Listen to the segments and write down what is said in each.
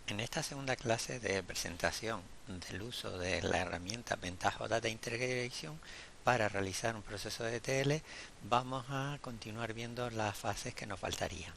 En esta segunda clase de presentación del uso de la herramienta Pentaho Data Integration para realizar un proceso de ETL, vamos a continuar viendo las fases que nos faltarían.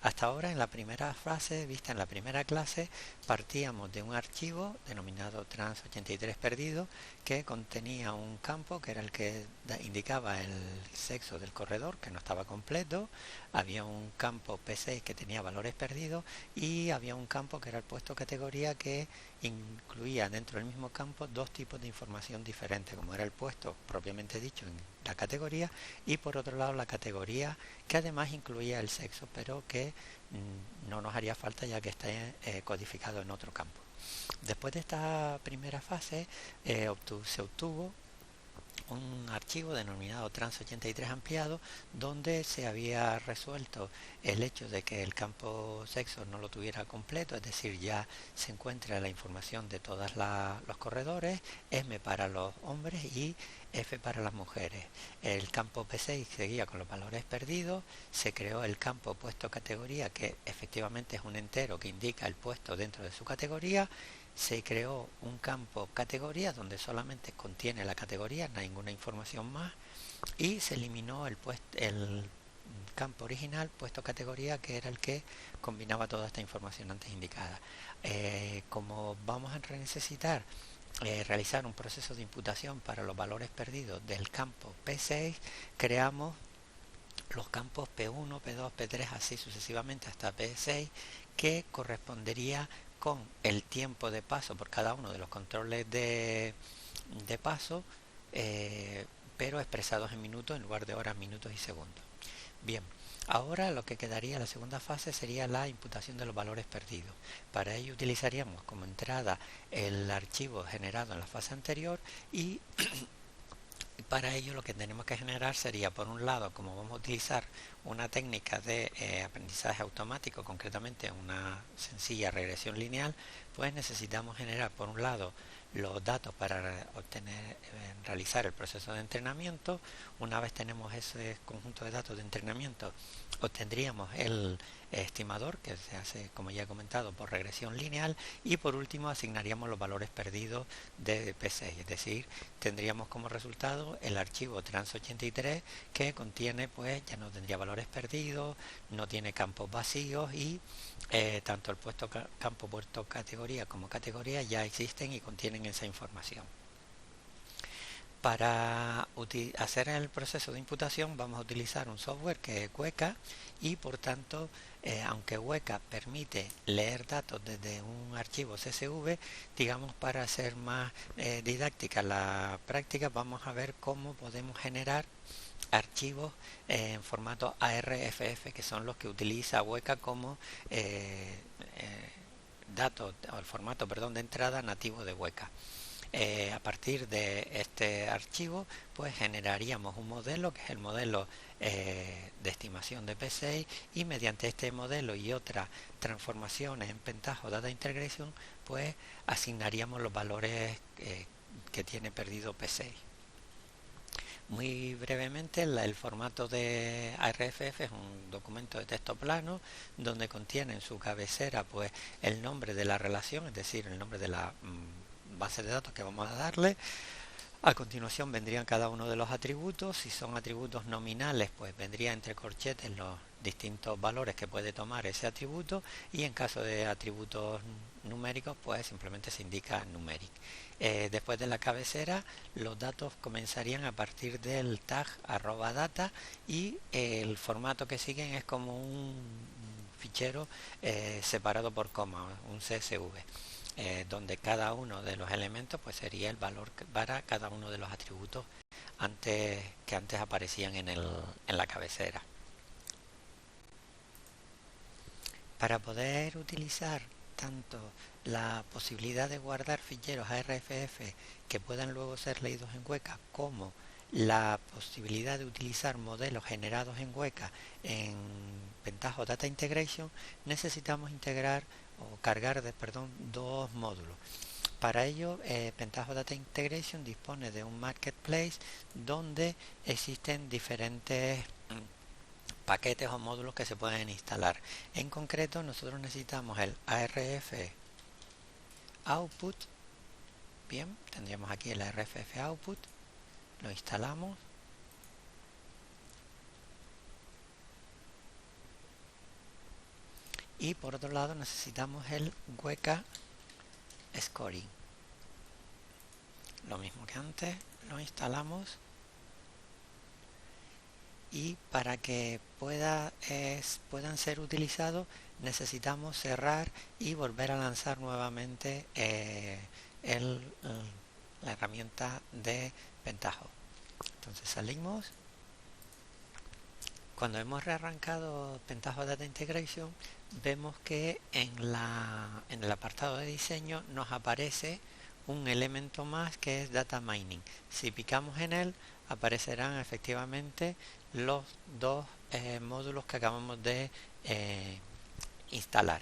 Hasta ahora, en la primera fase, vista en la primera clase, partíamos de un archivo denominado trans83 perdido que contenía un campo que era el que indicaba el sexo del corredor, que no estaba completo, había un campo P6 que tenía valores perdidos y había un campo que era el puesto categoría que incluía dentro del mismo campo dos tipos de información diferentes, como era el puesto propiamente dicho en la categoría y por otro lado la categoría que además incluía el sexo, pero que no nos haría falta ya que está codificado en otro campo. Después de esta primera fase se obtuvo un archivo denominado trans83 ampliado donde se había resuelto el hecho de que el campo sexo no lo tuviera completo, es decir, ya se encuentra la información de todos los corredores, M para los hombres y F para las mujeres. El campo P6 seguía con los valores perdidos, se creó el campo puesto categoría que efectivamente es un entero que indica el puesto dentro de su categoría. Se creó un campo categoría donde solamente contiene la categoría, no hay ninguna información más, y se eliminó el campo original puesto categoría que era el que combinaba toda esta información antes indicada. Como vamos a necesitar realizar un proceso de imputación para los valores perdidos del campo P6, creamos los campos P1, P2, P3, así sucesivamente hasta P6, que correspondería con el tiempo de paso por cada uno de los controles de paso, pero expresados en minutos en lugar de horas, minutos y segundos. Bien, ahora lo que quedaría la segunda fase sería la imputación de los valores perdidos. Para ello utilizaríamos como entrada el archivo generado en la fase anterior y para ello lo que tenemos que generar sería, por un lado, como vamos a utilizar una técnica de aprendizaje automático, concretamente una sencilla regresión lineal, pues necesitamos generar, por un lado, los datos para realizar el proceso de entrenamiento. Una vez tenemos ese conjunto de datos de entrenamiento, obtendríamos el estimador, que se hace, como ya he comentado, por regresión lineal, y por último asignaríamos los valores perdidos de P6, es decir, tendríamos como resultado el archivo trans83 que contiene, pues ya no tendría valores perdidos, no tiene campos vacíos y tanto el campo puesto categoría como categoría ya existen y contienen esa información. Para hacer el proceso de imputación vamos a utilizar un software que es Weka y por tanto, aunque Weka permite leer datos desde un archivo CSV, digamos para hacer más didáctica la práctica, vamos a ver cómo podemos generar archivos en formato ARFF, que son los que utiliza Weka como datos o el formato, perdón, de entrada nativo de Weka. A partir de este archivo pues generaríamos un modelo que es el modelo de estimación de P6 y mediante este modelo y otras transformaciones en Pentaho Data Integration pues asignaríamos los valores que tiene perdido P6. Muy brevemente, el formato de ARFF es un documento de texto plano donde contiene en su cabecera pues el nombre de la relación, es decir, el nombre de la base de datos que vamos a darle. A continuación vendrían cada uno de los atributos. Si son atributos nominales, pues vendría entre corchetes los distintos valores que puede tomar ese atributo, y en caso de atributos numéricos pues simplemente se indica numeric. Después de la cabecera los datos comenzarían a partir del tag @data y el formato que siguen es como un fichero separado por coma, un CSV. Donde cada uno de los elementos pues sería el valor para cada uno de los atributos que antes aparecían en la cabecera. Para poder utilizar tanto la posibilidad de guardar ficheros ARFF que puedan luego ser leídos en Weka, como la posibilidad de utilizar modelos generados en Weka en Pentaho Data Integration, necesitamos integrar o cargar dos módulos. Para ello, Pentaho Data Integration dispone de un marketplace donde existen diferentes paquetes o módulos que se pueden instalar. En concreto nosotros necesitamos el ARF output. Bien, tendríamos aquí el ARFF output, lo instalamos. Y por otro lado necesitamos el Weka Scoring. Lo mismo que antes, lo instalamos. Y para que puedan ser utilizados necesitamos cerrar y volver a lanzar nuevamente la herramienta de Pentaho. Entonces salimos. Cuando hemos rearrancado Pentaho Data Integration, vemos que en el apartado de diseño nos aparece un elemento más que es Data Mining. Si picamos en él, aparecerán efectivamente los dos módulos que acabamos de instalar.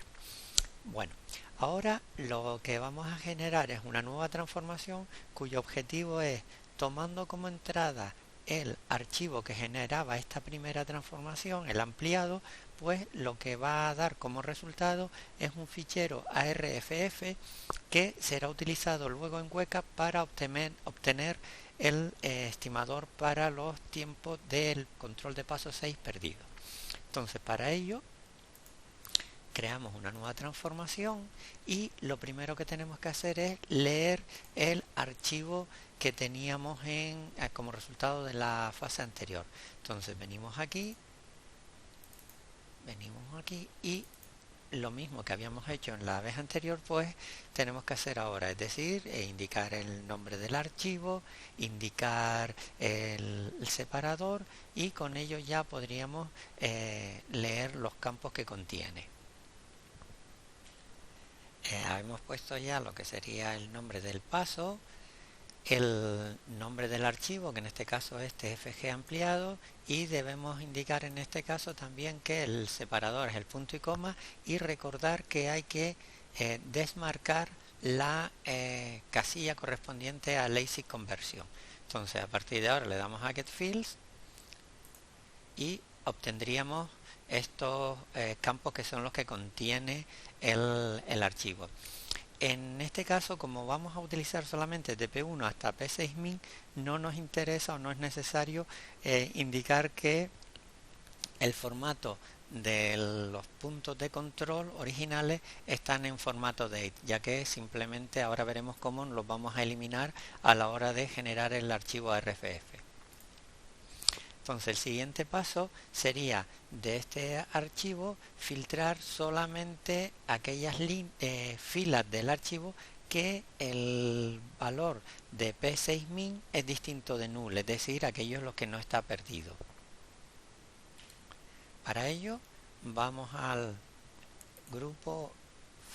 Bueno, ahora lo que vamos a generar es una nueva transformación cuyo objetivo es, tomando como entrada el archivo que generaba esta primera transformación, el ampliado, pues lo que va a dar como resultado es un fichero ARFF que será utilizado luego en Weka para obtener el estimador para los tiempos del control de paso 6 perdido. Entonces, para ello creamos una nueva transformación y lo primero que tenemos que hacer es leer el archivo que teníamos como resultado de la fase anterior. Entonces venimos aquí y lo mismo que habíamos hecho en la vez anterior, pues tenemos que hacer ahora, es decir, indicar el nombre del archivo, indicar el separador, y con ello ya podríamos leer los campos que contiene. Hemos puesto ya lo que sería el nombre del paso, el nombre del archivo, que en este caso es TFG ampliado, y debemos indicar en este caso también que el separador es el punto y coma, y recordar que hay que desmarcar la casilla correspondiente a Lazy Conversion. Entonces a partir de ahora le damos a Get Fields y obtendríamos estos campos que son los que contiene el archivo. En este caso, como vamos a utilizar solamente de P1 hasta P6000, no nos interesa o no es necesario indicar que el formato de los puntos de control originales están en formato date, ya que simplemente ahora veremos cómo los vamos a eliminar a la hora de generar el archivo RFF. Entonces el siguiente paso sería de este archivo filtrar solamente aquellas filas del archivo que el valor de P6000 es distinto de null, es decir, aquellos los que no está perdido. Para ello vamos al grupo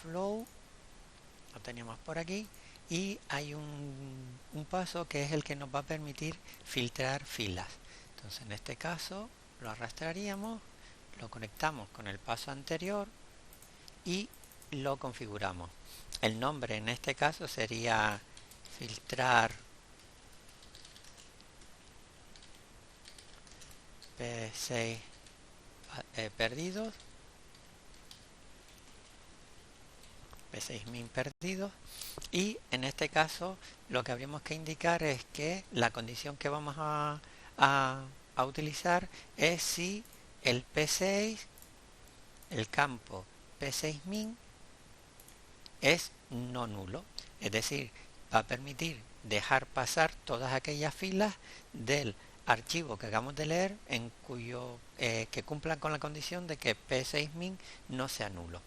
Flow, lo teníamos por aquí, y hay un paso que es el que nos va a permitir filtrar filas. Entonces en este caso lo arrastraríamos, lo conectamos con el paso anterior y lo configuramos. El nombre en este caso sería filtrar P6 perdidos, P6000 perdidos, y en este caso lo que habríamos que indicar es que la condición que vamos a utilizar es si el P6, el campo P6000 es no nulo, es decir, va a permitir dejar pasar todas aquellas filas del archivo que acabamos de leer en cuyo que cumplan con la condición de que P6000 no sea nulo.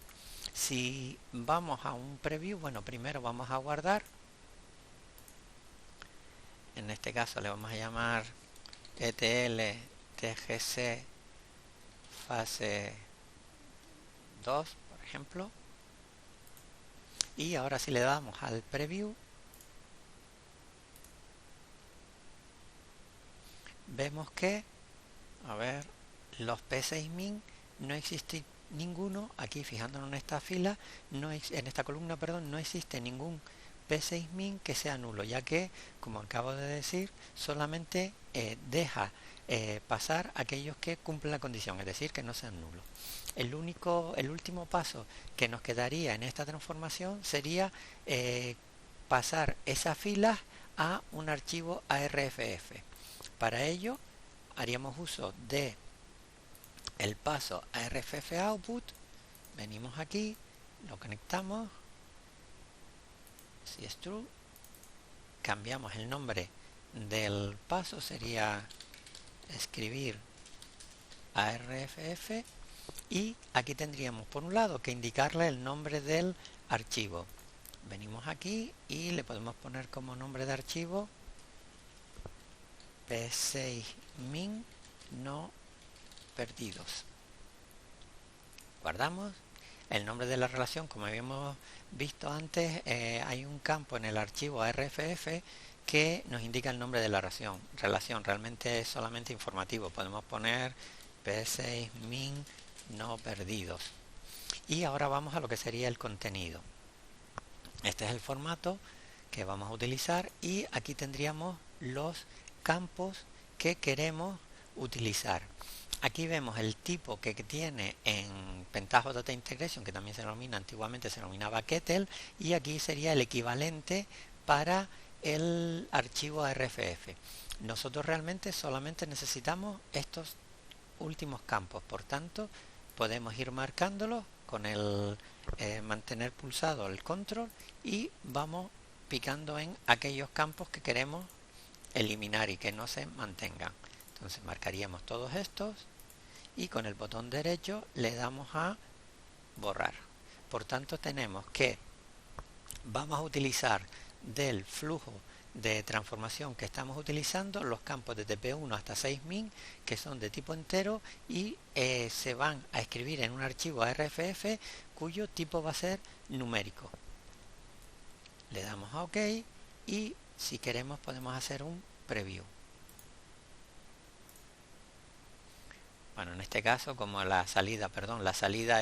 Si vamos a un preview, bueno, primero vamos a guardar, en este caso le vamos a llamar ETL TGC fase 2, por ejemplo, y ahora si le damos al preview vemos que, a ver, los P6000 no existe ninguno, aquí fijándonos en esta fila, en esta columna, perdón, no existe ningún P6000 que sea nulo, ya que, como acabo de decir, solamente deja pasar aquellos que cumplen la condición, es decir, que no sean nulos. El último paso que nos quedaría en esta transformación sería pasar esas filas a un archivo ARFF. Para ello haríamos uso de el paso ARFF output. Venimos aquí, lo conectamos, si es true, cambiamos el nombre del paso, sería escribir ARFF, y aquí tendríamos por un lado que indicarle el nombre del archivo. Venimos aquí y le podemos poner como nombre de archivo P6min no perdidos. Guardamos. El nombre de la relación, como habíamos visto antes, hay un campo en el archivo ARFF que nos indica el nombre de la relación. Realmente es solamente informativo. Podemos poner P6min no perdidos. Y ahora vamos a lo que sería el contenido. Este es el formato que vamos a utilizar y aquí tendríamos los campos que queremos utilizar. Aquí vemos el tipo que tiene en Pentaho Data Integration, que también se denomina, antiguamente se denominaba Kettle, y aquí sería el equivalente para el archivo ARFF. Nosotros realmente solamente necesitamos estos últimos campos, por tanto podemos ir marcándolos con el mantener pulsado el control y vamos picando en aquellos campos que queremos eliminar y que no se mantengan. Entonces marcaríamos todos estos y con el botón derecho le damos a borrar. Por tanto tenemos que vamos a utilizar del flujo de transformación que estamos utilizando los campos desde P1 hasta 6min, que son de tipo entero, y se van a escribir en un archivo ARFF cuyo tipo va a ser numérico. Le damos a OK y si queremos podemos hacer un preview. Bueno, en este caso, como la salida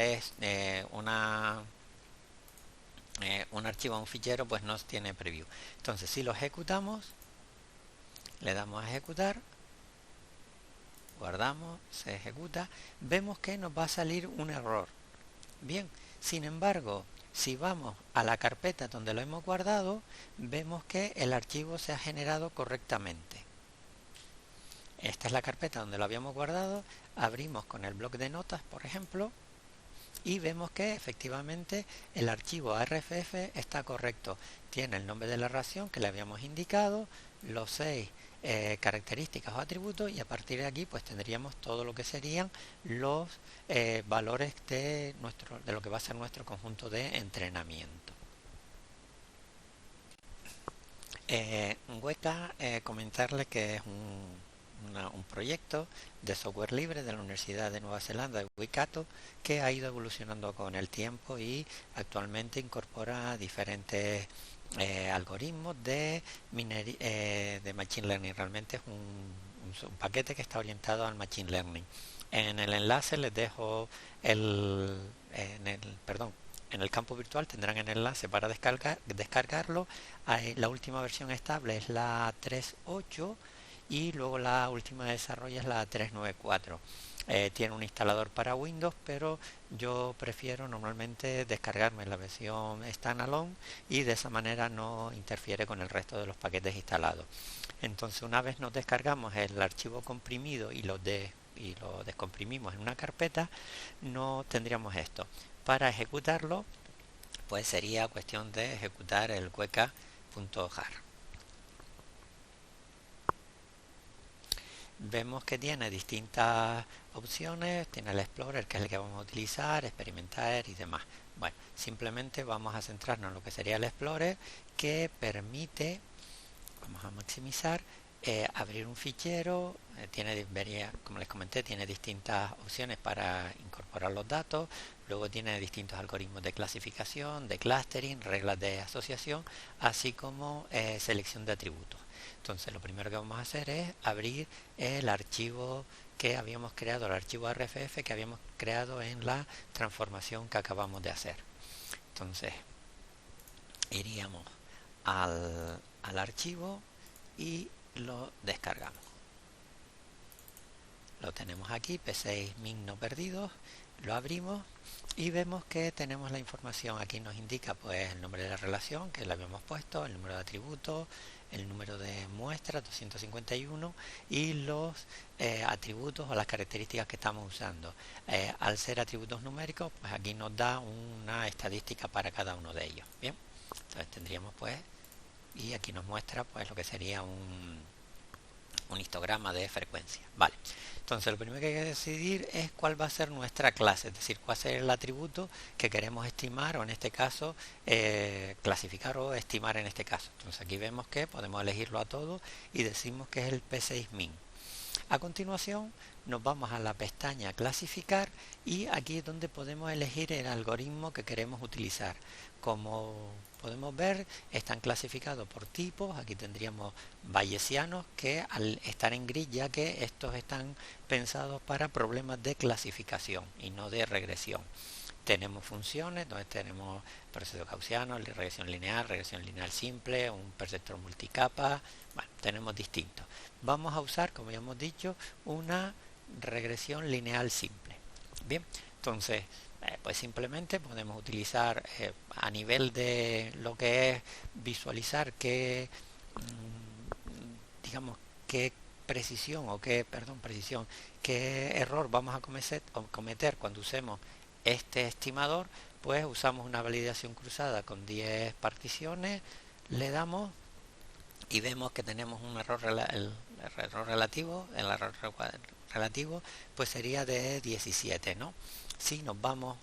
es un archivo a un fichero, pues no tiene preview. Entonces, si lo ejecutamos, le damos a ejecutar, guardamos, se ejecuta, vemos que nos va a salir un error. Bien, sin embargo, si vamos a la carpeta donde lo hemos guardado, vemos que el archivo se ha generado correctamente. Esta es la carpeta donde lo habíamos guardado, abrimos con el bloc de notas, por ejemplo, y vemos que efectivamente el archivo ARFF está correcto. Tiene el nombre de la relación que le habíamos indicado, los 6 características o atributos, y a partir de aquí pues tendríamos todo lo que serían los valores de lo que va a ser nuestro conjunto de entrenamiento. Weka, comentarle que es un proyecto de software libre de la Universidad de Nueva Zelanda de Waikato, que ha ido evolucionando con el tiempo y actualmente incorpora diferentes algoritmos de Machine Learning. Realmente es un paquete que está orientado al Machine Learning. En el enlace les dejo en el campo virtual tendrán el enlace para descargarlo. La última versión estable es la 3.8 y luego la última de desarrollo es la 3.9.4. Tiene un instalador para Windows, pero yo prefiero normalmente descargarme la versión standalone y de esa manera no interfiere con el resto de los paquetes instalados. Entonces, una vez nos descargamos el archivo comprimido y lo descomprimimos en una carpeta, no tendríamos esto. Para ejecutarlo, pues sería cuestión de ejecutar el weka.jar. Vemos que tiene distintas opciones, tiene el Explorer, que es el que vamos a utilizar, experimentar y demás. Bueno, simplemente vamos a centrarnos en lo que sería el Explorer, que permite, vamos a maximizar, abrir un fichero, como les comenté, tiene distintas opciones para incorporar los datos, luego tiene distintos algoritmos de clasificación, de clustering, reglas de asociación, así como selección de atributos. Entonces lo primero que vamos a hacer es abrir el archivo que habíamos creado, el archivo RFF que habíamos creado en la transformación que acabamos de hacer. Entonces iríamos al archivo y lo descargamos. Lo tenemos aquí, P6 min no perdidos, lo abrimos y vemos que tenemos la información. Aquí nos indica pues el nombre de la relación que le habíamos puesto, el número de atributos, el número de muestras 251 y los atributos o las características que estamos usando. Al ser atributos numéricos, pues aquí nos da una estadística para cada uno de ellos. Bien, entonces tendríamos pues, y aquí nos muestra pues lo que sería un histograma de frecuencia. Vale, entonces lo primero que hay que decidir es cuál va a ser nuestra clase, es decir, cuál será el atributo que queremos estimar o en este caso clasificar o estimar en este caso. Entonces aquí vemos que podemos elegirlo a todo y decimos que es el P6min. A continuación nos vamos a la pestaña clasificar y aquí es donde podemos elegir el algoritmo que queremos utilizar. Como podemos ver, están clasificados por tipos. Aquí tendríamos bayesianos, que al estar en gris, ya que estos están pensados para problemas de clasificación y no de regresión. Tenemos funciones, donde tenemos proceso gaussiano, regresión lineal simple, un perceptor multicapa. Bueno, tenemos distintos. Vamos a usar, como ya hemos dicho, una regresión lineal simple. Bien, entonces pues simplemente podemos utilizar a nivel de lo que es visualizar qué digamos qué precisión o qué error vamos a cometer cuando usemos este estimador. Pues usamos una validación cruzada con 10 particiones, le damos y vemos que tenemos un error, el error relativo pues sería de 17, ¿no? Si nos vamos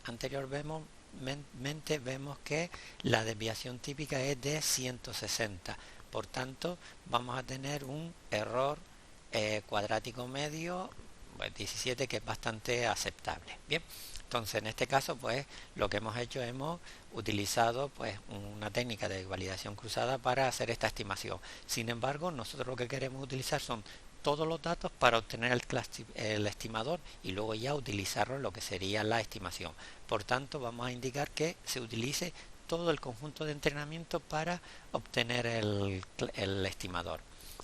anteriormente vemos que la desviación típica es de 160, por tanto vamos a tener un error cuadrático medio, pues 17, que es bastante aceptable. Bien, entonces en este caso pues lo que hemos hecho, hemos utilizado pues una técnica de validación cruzada para hacer esta estimación. Sin embargo, nosotros lo que queremos utilizar son todos los datos para obtener el estimador y luego ya utilizarlo en lo que sería la estimación. Por tanto, vamos a indicar que se utilice todo el conjunto de entrenamiento para obtener el estimador.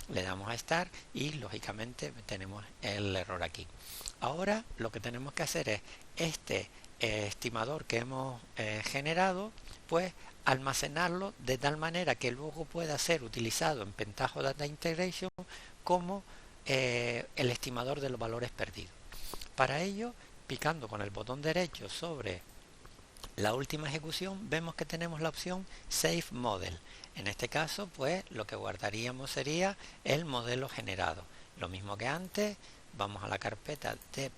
Le damos a Start y lógicamente tenemos el error aquí. Ahora lo que tenemos que hacer es este estimador que hemos generado, pues almacenarlo de tal manera que luego pueda ser utilizado en Pentaho Data Integration como el estimador de los valores perdidos. Para ello, picando con el botón derecho sobre la última ejecución, vemos que tenemos la opción Save Model. En este caso, pues lo que guardaríamos sería el modelo generado. Lo mismo que antes, vamos a la carpeta de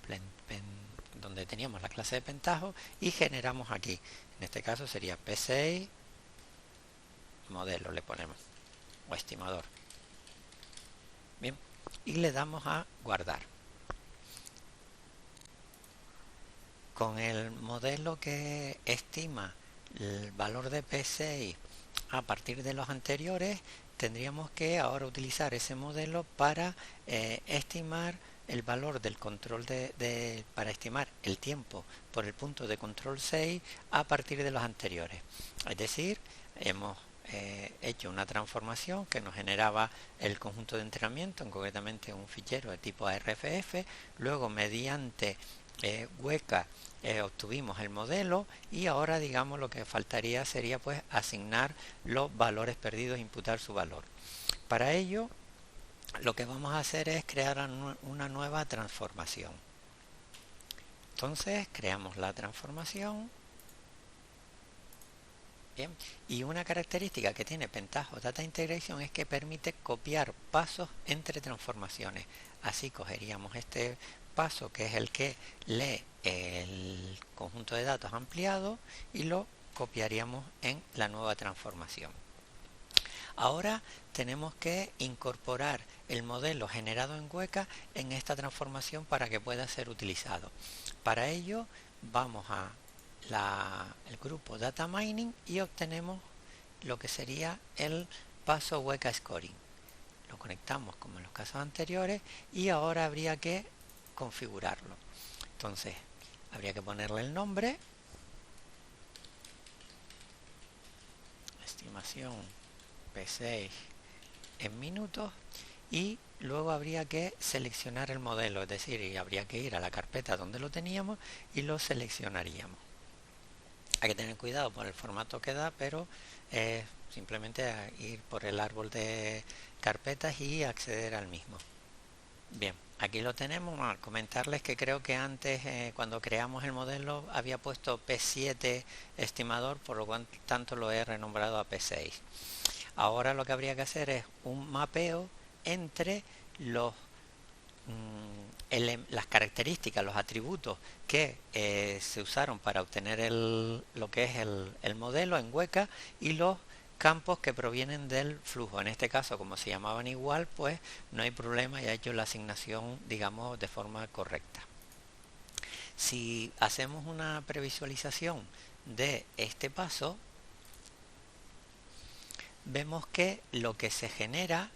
donde teníamos la clase de Pentaho y generamos aquí. En este caso sería P6 modelo, le ponemos, o estimador. Bien, y le damos a guardar. Con el modelo que estima el valor de P6 a partir de los anteriores, tendríamos que ahora utilizar ese modelo para estimar el valor del control para estimar el tiempo por el punto de control 6 a partir de los anteriores. Es decir, hemos hecho una transformación que nos generaba el conjunto de entrenamiento, concretamente un fichero de tipo ARFF. Luego, mediante Weka obtuvimos el modelo y ahora, digamos, lo que faltaría sería pues asignar los valores perdidos, imputar su valor. Para ello, lo que vamos a hacer es crear una nueva transformación. Entonces creamos la transformación. Bien, y una característica que tiene Pentaho Data Integration es que permite copiar pasos entre transformaciones. Así cogeríamos este paso, que es el que lee el conjunto de datos ampliado, y lo copiaríamos en la nueva transformación. Ahora tenemos que incorporar el modelo generado en Weka en esta transformación para que pueda ser utilizado. Para ello vamos a el grupo Data Mining y obtenemos lo que sería el paso Weka Scoring. Lo conectamos como en los casos anteriores y ahora habría que configurarlo. Entonces habría que ponerle el nombre, estimación P6 en minutos, y luego habría que seleccionar el modelo, es decir, y habría que ir a la carpeta donde lo teníamos y lo seleccionaríamos. Hay que tener cuidado por el formato que da, pero simplemente ir por el árbol de carpetas y acceder al mismo. Bien, aquí lo tenemos. Bueno, comentarles que creo que antes cuando creamos el modelo había puesto P7 estimador, por lo cual tanto lo he renombrado a P6. Ahora lo que habría que hacer es un mapeo entre las características, los atributos que se usaron para obtener lo que es el modelo en Weka y los campos que provienen del flujo. En este caso, como se llamaban igual, pues no hay problema, ya he hecho la asignación, digamos, de forma correcta. Si hacemos una previsualización de este paso, vemos que lo que se genera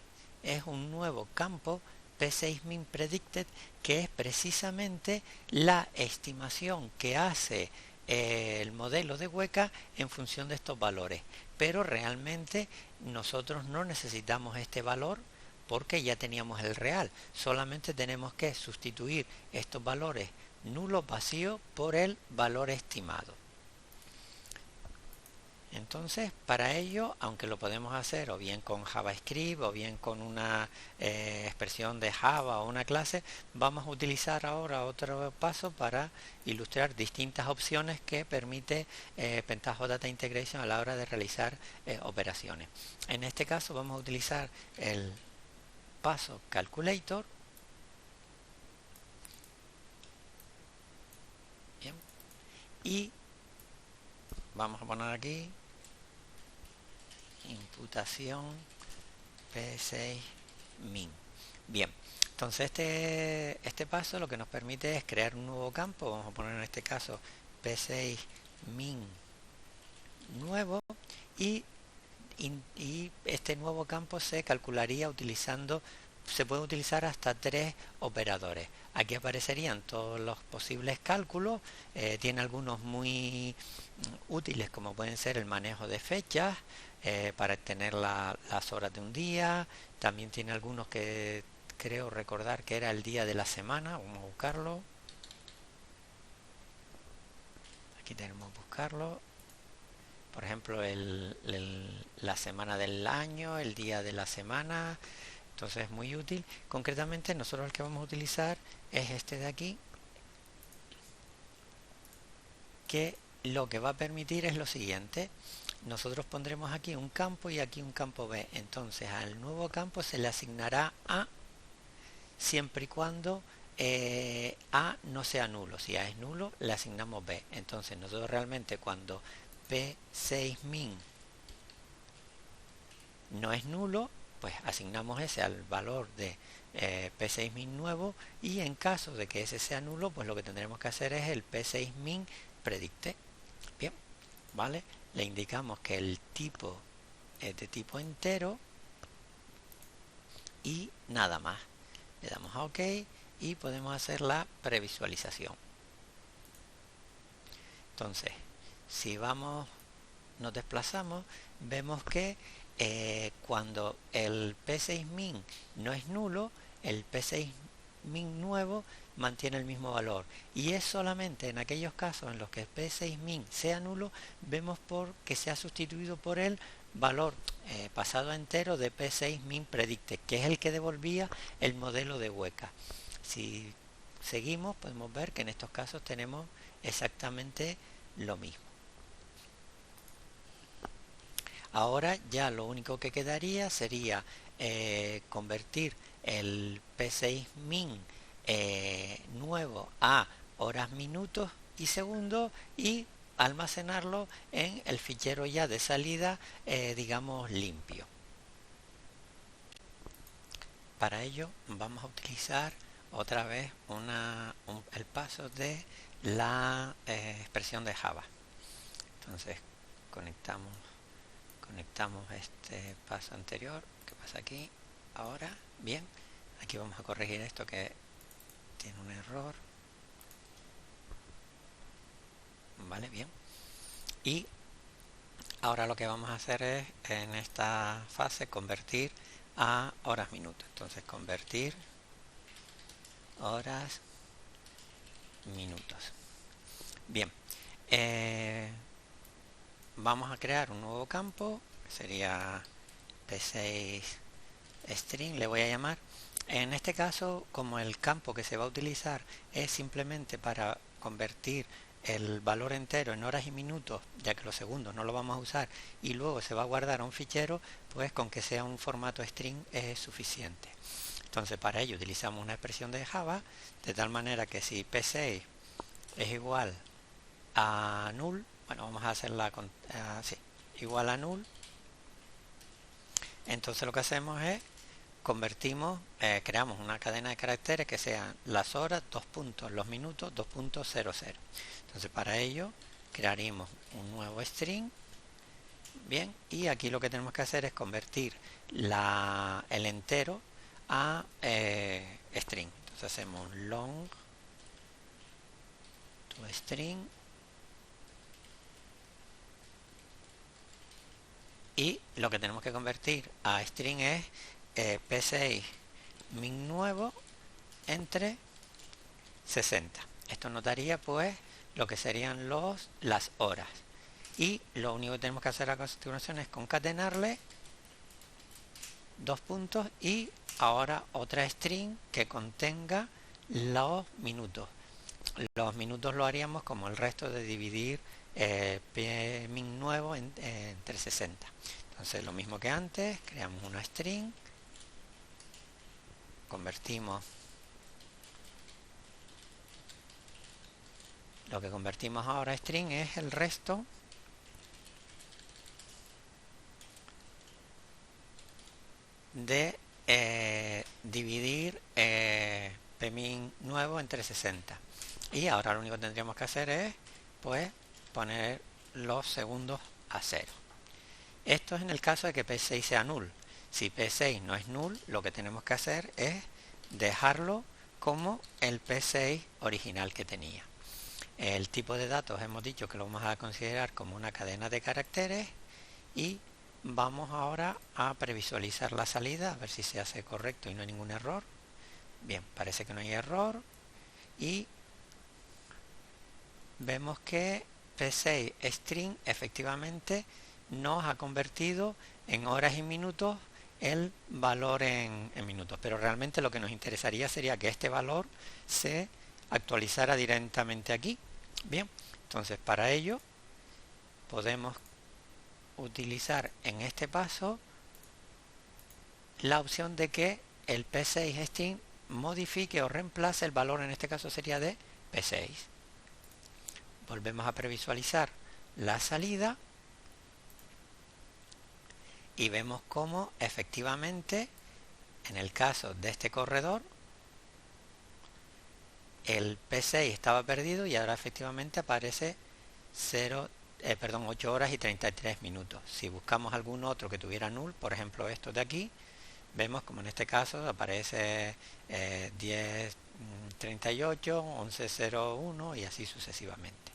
es un nuevo campo P6min predicted, que es precisamente la estimación que hace el modelo de Weka en función de estos valores. Pero realmente nosotros no necesitamos este valor porque ya teníamos el real. Solamente tenemos que sustituir estos valores nulos vacíos por el valor estimado. Entonces, para ello, aunque lo podemos hacer o bien con JavaScript o bien con una expresión de Java o una clase, vamos a utilizar ahora otro paso para ilustrar distintas opciones que permite Pentaho Data Integration a la hora de realizar operaciones. En este caso vamos a utilizar el paso Calculator. Bien. Y vamos a poner aquí imputación P6 min. Bien, entonces este paso lo que nos permite es crear un nuevo campo. Vamos a poner en este caso P6 min nuevo y este nuevo campo se calcularía utilizando, se puede utilizar hasta 3 operadores. Aquí aparecerían todos los posibles cálculos. Tiene algunos muy útiles, como pueden ser el manejo de fechas para tener las horas de un día. También tiene algunos que creo recordar que era el día de la semana. Vamos a buscarlo. Aquí tenemos que buscarlo. Por ejemplo, la semana del año, el día de la semana. Entonces es muy útil. Concretamente nosotros el que vamos a utilizar es este de aquí, que lo que va a permitir es lo siguiente. Nosotros pondremos aquí un campo y aquí un campo B. Entonces al nuevo campo se le asignará A siempre y cuando A no sea nulo. Si A es nulo, le asignamos B. Entonces nosotros realmente cuando P6min no es nulo, pues asignamos ese al valor de P6min nuevo, y en caso de que ese sea nulo, pues lo que tendremos que hacer es el P6min predicte. Bien, ¿vale? Le indicamos que el tipo es de tipo entero y nada más. Le damos a OK y podemos hacer la previsualización. Entonces, si nos desplazamos, vemos que cuando el P6min no es nulo, el P6min nuevo mantiene el mismo valor, y es solamente en aquellos casos en los que el P6min sea nulo, vemos que se ha sustituido por el valor pasado a entero de P6min predicted, que es el que devolvía el modelo de Weka. Si seguimos, podemos ver que en estos casos tenemos exactamente lo mismo. Ahora ya lo único que quedaría sería convertir el P6min nuevo a horas, minutos y segundos y almacenarlo en el fichero ya de salida, digamos, limpio. Para ello vamos a utilizar otra vez el paso de la expresión de Java. Entonces conectamos este paso anterior. ¿Qué pasa aquí? Ahora, bien, aquí vamos a corregir esto que tiene un error. Vale, bien. Y ahora lo que vamos a hacer es en esta fase convertir a horas minutos. Entonces convertir horas minutos. Bien, vamos a crear un nuevo campo, sería p6 string, le voy a llamar. En este caso, como el campo que se va a utilizar es simplemente para convertir el valor entero en horas y minutos, ya que los segundos no lo vamos a usar, y luego se va a guardar a un fichero, pues con que sea un formato string es suficiente. Entonces para ello utilizamos una expresión de Java, de tal manera que si p6 es igual a null, bueno, vamos a hacerla con sí, igual a null, entonces lo que hacemos es convertimos, creamos una cadena de caracteres que sean las horas, dos puntos, los minutos, 2.00. Entonces para ello crearemos un nuevo string. Bien, y aquí lo que tenemos que hacer es convertir el entero a string. Entonces hacemos long to string y lo que tenemos que convertir a string es p6 min nuevo entre 60. Esto nos daría pues lo que serían las horas, y lo único que tenemos que hacer a continuación es concatenarle dos puntos y ahora otra string que contenga los minutos. Los minutos lo haríamos como el resto de dividir p min nuevo entre 60. Entonces lo mismo que antes, creamos una string, convertimos lo que convertimos ahora a string es el resto de dividir pmin nuevo entre 60, y ahora lo único que tendríamos que hacer es pues poner los segundos a 0. Esto es en el caso de que p6 sea null. Si p6 no es null, lo que tenemos que hacer es dejarlo como el p6 original que tenía. El tipo de datos hemos dicho que lo vamos a considerar como una cadena de caracteres, y vamos ahora a previsualizar la salida, a ver si se hace correcto y no hay ningún error. Bien, parece que no hay error, y vemos que p6 string efectivamente nos ha convertido en horas y minutos el valor en minutos, pero realmente lo que nos interesaría sería que este valor se actualizara directamente aquí. Bien, entonces para ello podemos utilizar en este paso la opción de que el p6 string modifique o reemplace el valor, en este caso sería de p6. Volvemos a previsualizar la salida y vemos cómo efectivamente en el caso de este corredor el p6 estaba perdido y ahora efectivamente aparece 8 horas y 33 minutos. Si buscamos algún otro que tuviera null, por ejemplo estos de aquí, vemos como en este caso aparece 10:38, 11:01 y así sucesivamente.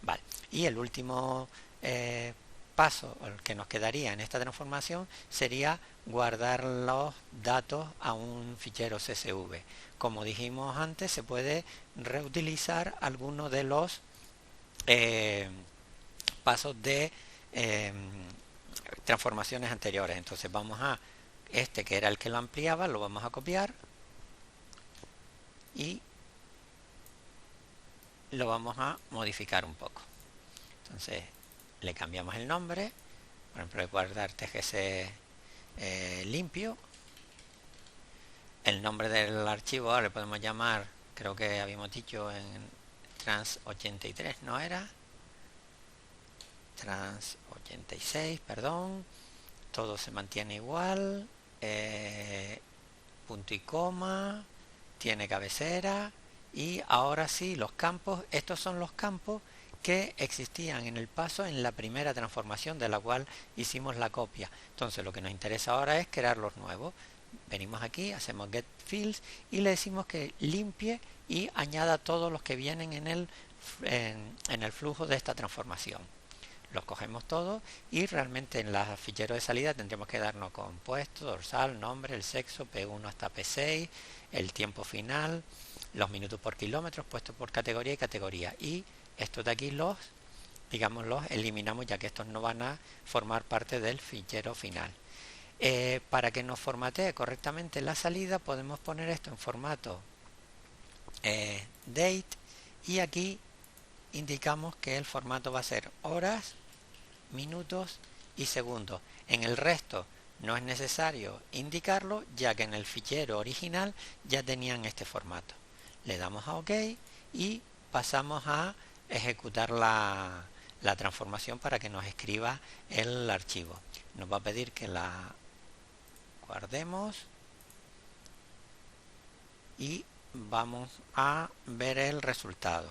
Vale, y el último paso, el que nos quedaría en esta transformación, sería guardar los datos a un fichero CSV. Como dijimos antes, se puede reutilizar alguno de los pasos de transformaciones anteriores. Entonces vamos a este, que era el que lo ampliaba, lo vamos a copiar y lo vamos a modificar un poco. Entonces le cambiamos el nombre, por ejemplo, guardar tgc limpio. El nombre del archivo ahora le podemos llamar, creo que habíamos dicho en trans83, ¿no era? Trans86, perdón. Todo se mantiene igual, punto y coma, tiene cabecera, y ahora sí, los campos, estos son los campos que existían en el paso en la primera transformación de la cual hicimos la copia. Entonces lo que nos interesa ahora es crear los nuevos. Venimos aquí, hacemos get fields y le decimos que limpie y añada todos los que vienen en el flujo de esta transformación. los cogemos todos y realmente en la fichero de salida tendremos que darnos compuesto, dorsal, nombre, el sexo, P1 hasta P6, el tiempo final, los minutos por kilómetros puestos por categoría y categoría. Y estos de aquí los eliminamos, ya que estos no van a formar parte del fichero final. Para que nos formatee correctamente la salida, podemos poner esto en formato date, y aquí indicamos que el formato va a ser horas, minutos y segundos. En el resto no es necesario indicarlo, ya que en el fichero original ya tenían este formato. Le damos a OK y pasamos a ejecutar la transformación para que nos escriba el archivo. Nos va a pedir que la guardemos y vamos a ver el resultado.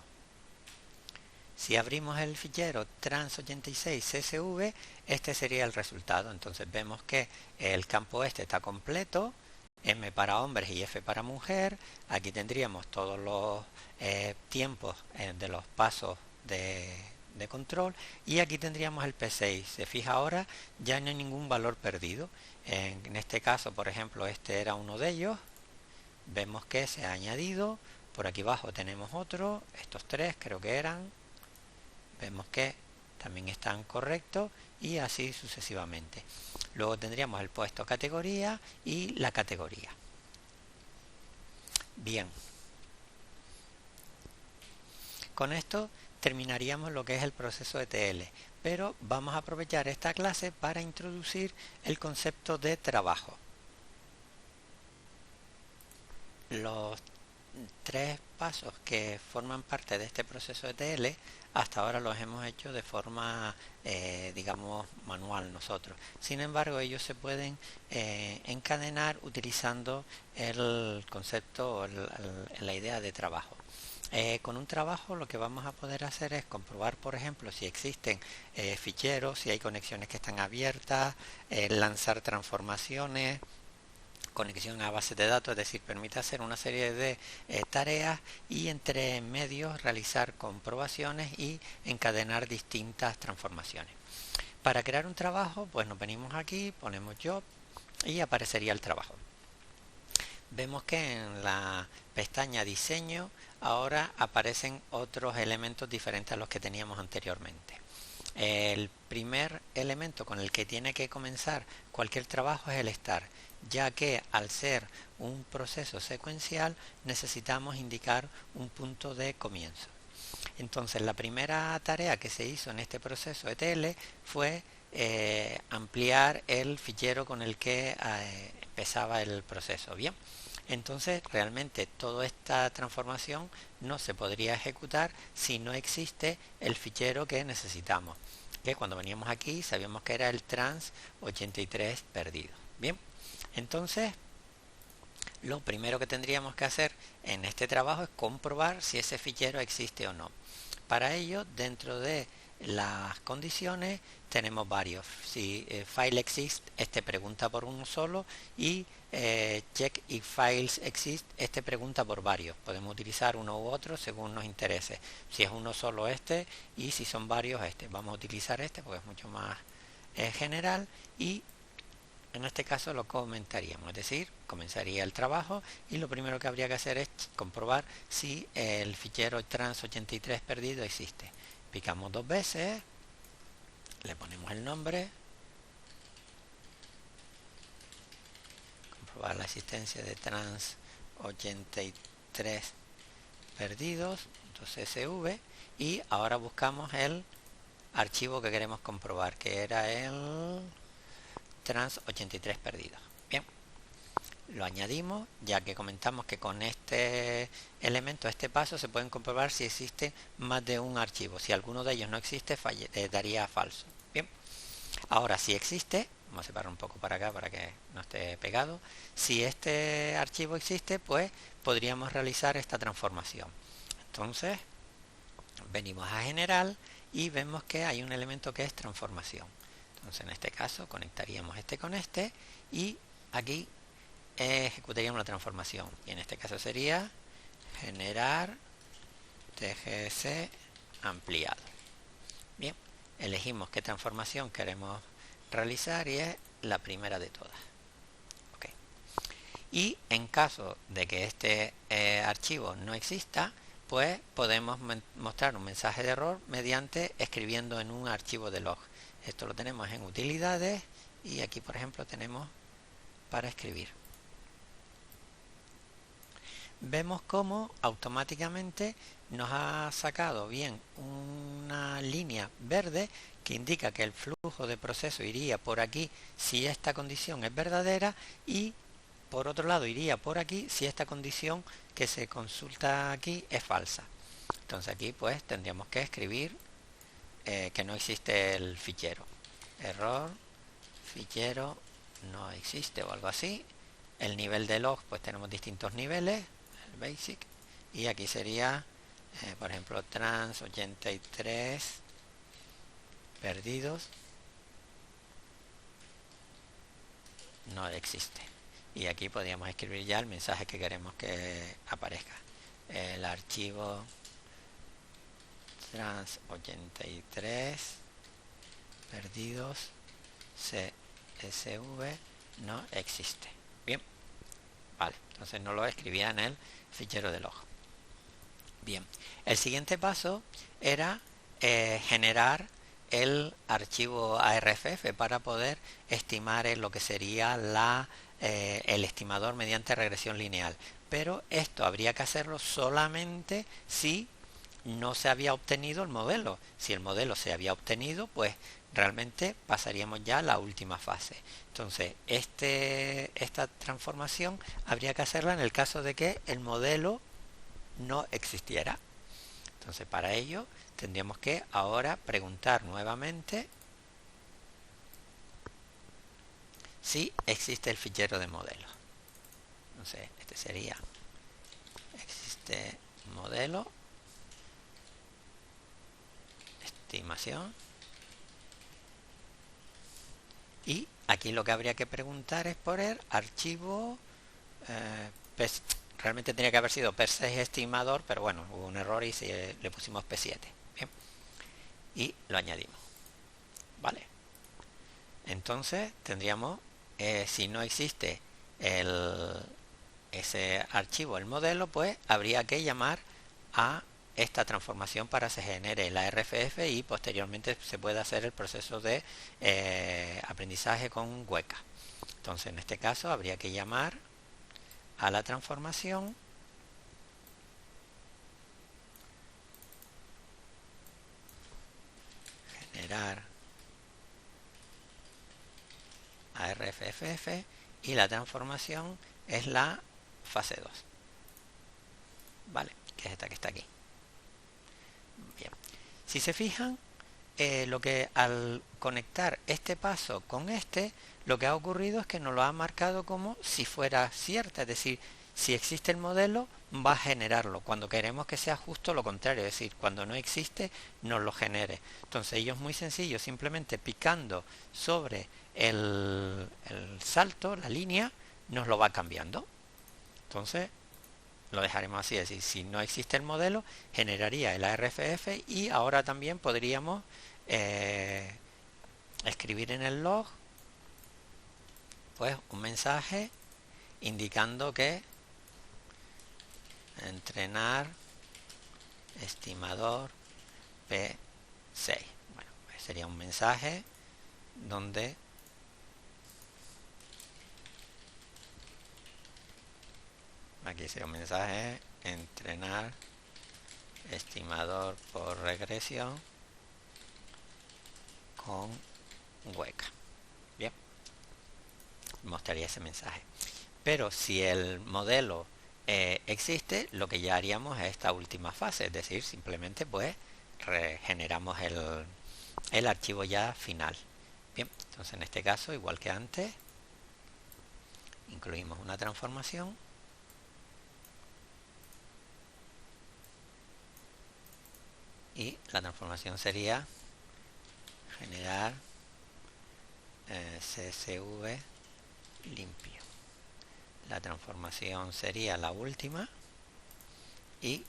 Si abrimos el fichero trans86csv, este sería el resultado. Entonces vemos que el campo este está completo, M para hombres y F para mujer. Aquí tendríamos todos los tiempos de los pasos de control, y aquí tendríamos el P6. Se fija ahora, ya no hay ningún valor perdido. En este caso, por ejemplo, este era uno de ellos. Vemos que se ha añadido. Por aquí abajo tenemos otro, estos tres creo que eran. Vemos que también están correctos y así sucesivamente. Luego tendríamos el puesto categoría y la categoría. Bien. Con esto terminaríamos lo que es el proceso ETL, pero vamos a aprovechar esta clase para introducir el concepto de trabajo. Los tres pasos que forman parte de este proceso ETL hasta ahora los hemos hecho de forma digamos manual nosotros. Sin embargo, ellos se pueden encadenar utilizando el concepto o la idea de trabajo. Con un trabajo lo que vamos a poder hacer es comprobar, por ejemplo, si existen ficheros, si hay conexiones que están abiertas, lanzar transformaciones, conexión a base de datos, es decir, permite hacer una serie de tareas y entre medios realizar comprobaciones y encadenar distintas transformaciones. Para crear un trabajo, pues nos venimos aquí, ponemos job y aparecería el trabajo. Vemos que en la pestaña diseño ahora aparecen otros elementos diferentes a los que teníamos anteriormente. El primer elemento con el que tiene que comenzar cualquier trabajo es el start, ya que al ser un proceso secuencial necesitamos indicar un punto de comienzo. Entonces la primera tarea que se hizo en este proceso ETL fue ampliar el fichero con el que empezaba el proceso. Bien, entonces realmente toda esta transformación no se podría ejecutar si no existe el fichero que necesitamos, que cuando veníamos aquí sabíamos que era el trans83 perdido. Bien, entonces lo primero que tendríamos que hacer en este trabajo es comprobar si ese fichero existe o no. Para ello, dentro de las condiciones tenemos varios. Si file exist, este pregunta por uno solo, y check if files exist, este pregunta por varios. Podemos utilizar uno u otro según nos interese. Si es uno solo, este, y si son varios, este. Vamos a utilizar este porque es mucho más general, y en este caso lo comentaríamos, es decir, comenzaría el trabajo y lo primero que habría que hacer es comprobar si el fichero trans83 perdido existe. Picamos dos veces, le ponemos el nombre, comprobar la existencia de trans83 perdidos, .csv, y ahora buscamos el archivo que queremos comprobar, que era el trans83 perdidos. Bien, lo añadimos, ya que comentamos que con este elemento, este paso, se pueden comprobar si existe más de un archivo. Si alguno de ellos no existe, daría falso. Bien, ahora si existe, vamos a separar un poco para acá para que no esté pegado. Si este archivo existe, pues podríamos realizar esta transformación. Entonces venimos a general y vemos que hay un elemento que es transformación. Entonces en este caso conectaríamos este con este y aquí ejecutaríamos la transformación, y en este caso sería generar TGS ampliado. Bien, elegimos qué transformación queremos realizar y es la primera de todas. Okay. Y en caso de que este archivo no exista, pues podemos mostrar un mensaje de error mediante escribiendo en un archivo de log. Esto lo tenemos en utilidades y aquí por ejemplo tenemos para escribir. Vemos cómo automáticamente nos ha sacado bien una línea verde que indica que el flujo de proceso iría por aquí si esta condición es verdadera y por otro lado iría por aquí si esta condición que se consulta aquí es falsa. Entonces aquí pues tendríamos que escribir que no existe el fichero. Error, fichero no existe o algo así. El nivel de log pues tenemos distintos niveles. Basic y aquí sería por ejemplo trans 83 perdidos no existe y aquí podríamos escribir ya el mensaje que queremos que aparezca. El archivo trans 83 perdidos CSV no existe. Bien, vale, entonces no lo escribía en el fichero de log. Bien, el siguiente paso era generar el archivo ARFF para poder estimar lo que sería el estimador mediante regresión lineal. Pero esto habría que hacerlo solamente si no se había obtenido el modelo. Si el modelo se había obtenido, pues realmente pasaríamos ya a la última fase. Entonces, esta transformación habría que hacerla en el caso de que el modelo no existiera. Entonces, para ello tendríamos que ahora preguntar nuevamente si existe el fichero de modelo. Entonces, este sería existe modelo estimación y aquí lo que habría que preguntar es por el archivo realmente tenía que haber sido P6 estimador, pero bueno, hubo un error y le pusimos P7. Bien. Y lo añadimos. Vale. Entonces tendríamos, si no existe ese archivo, el modelo, pues habría que llamar a esta transformación para que se genere la RFF y posteriormente se pueda hacer el proceso de aprendizaje con Weka. Entonces en este caso habría que llamar a la transformación generar ARFFF y la transformación es la fase 2, vale, que es esta que está aquí. Bien, si se fijan, lo que al conectar este paso con este, lo que ha ocurrido es que nos lo ha marcado como si fuera cierta, es decir, si existe el modelo va a generarlo, cuando queremos que sea justo lo contrario, es decir, cuando no existe nos lo genere. Entonces ello es muy sencillo, simplemente picando sobre el salto, la línea, nos lo va cambiando. Entonces lo dejaremos así, es decir, si no existe el modelo generaría el ARFF y ahora también podríamos escribir en el log pues un mensaje indicando que entrenar estimador P6. Bueno, pues sería un mensaje donde aquí sería un mensaje entrenar estimador por regresión con Weka. Bien, mostraría ese mensaje. Pero si el modelo existe, lo que ya haríamos es esta última fase, es decir, simplemente pues regeneramos el archivo ya final. Bien, entonces en este caso, igual que antes, incluimos una transformación y la transformación sería generar CSV limpio. La transformación sería la última y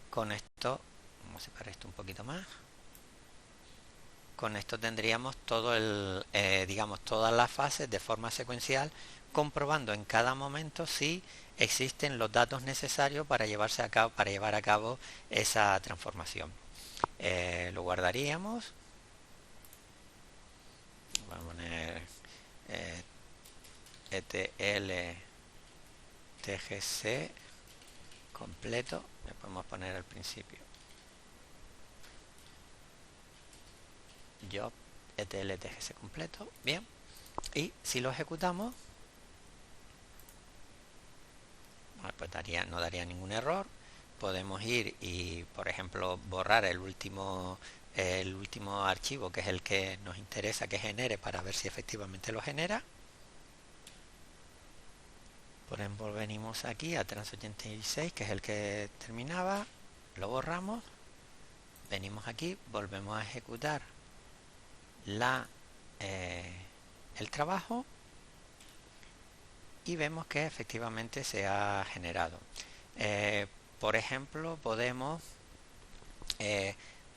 con esto vamos a separar esto un poquito más. con esto tendríamos todo digamos, todas las fases de forma secuencial, comprobando en cada momento si existen los datos necesarios para llevar a cabo esa transformación. Lo guardaríamos. Vamos a poner etl tgc completo. Le podemos poner al principio job etl tgc completo. Bien, y si lo ejecutamos, bueno, pues no daría ningún error. Podemos ir y, por ejemplo, borrar el último archivo, que es el que nos interesa que genere, para ver si efectivamente lo genera. Por ejemplo, venimos aquí a trans86, que es el que terminaba, lo borramos, venimos aquí, volvemos a ejecutar el trabajo y vemos que efectivamente se ha generado. Por ejemplo, podemos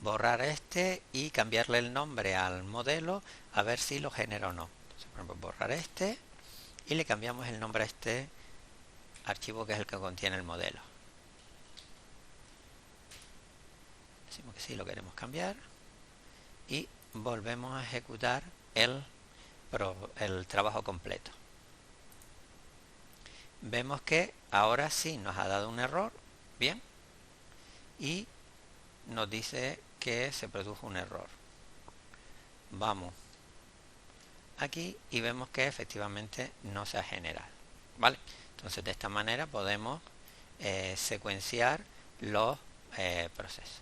borrar este y cambiarle el nombre al modelo a ver si lo genera o no. Entonces, por ejemplo, borrar este y le cambiamos el nombre a este archivo, que es el que contiene el modelo. Decimos que sí lo queremos cambiar y volvemos a ejecutar el trabajo completo. Vemos que ahora sí nos ha dado un error, bien, y nos dice que se produjo un error. Vamos aquí y vemos que efectivamente no se ha generado, ¿vale? Entonces, de esta manera podemos secuenciar los procesos.